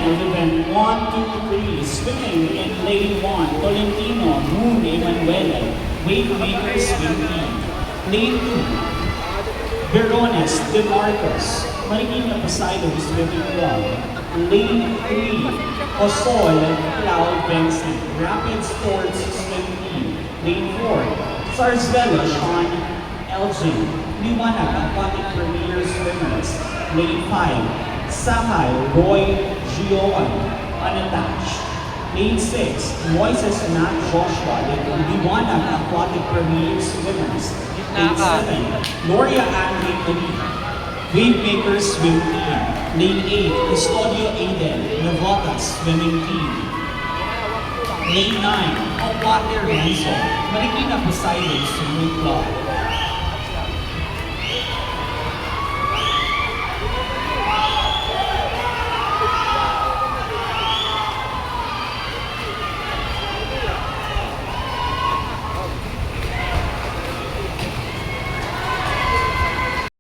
of event 1, 2, 3, swimming in lane 1, Tolentino, Moon Emanuele, weight maker swim team. Lane 2, Verones, De Marcos, Marikina Poseidon Swimming Club. Lane 3, Osol, Cloud Benson, Rapid Sports Swim Team. Lane 4, Sarsvelo, Sean Elgin, Liwanag, Aquatic Premier Swimmers. Lane 5, Sakay, Roy Gioan, unattached. Lane 6, Moises Nat Joshua, Liwanag, Aquatic Premier Swimmers. Lane 7, Gloria Andre Colina, Wavemaker Swim Team. Lane 8, Custodio Aiden, Novatas Swimming Team. Lane 9, Aquatic Renzo, Marikina Poseidon Swimming Club.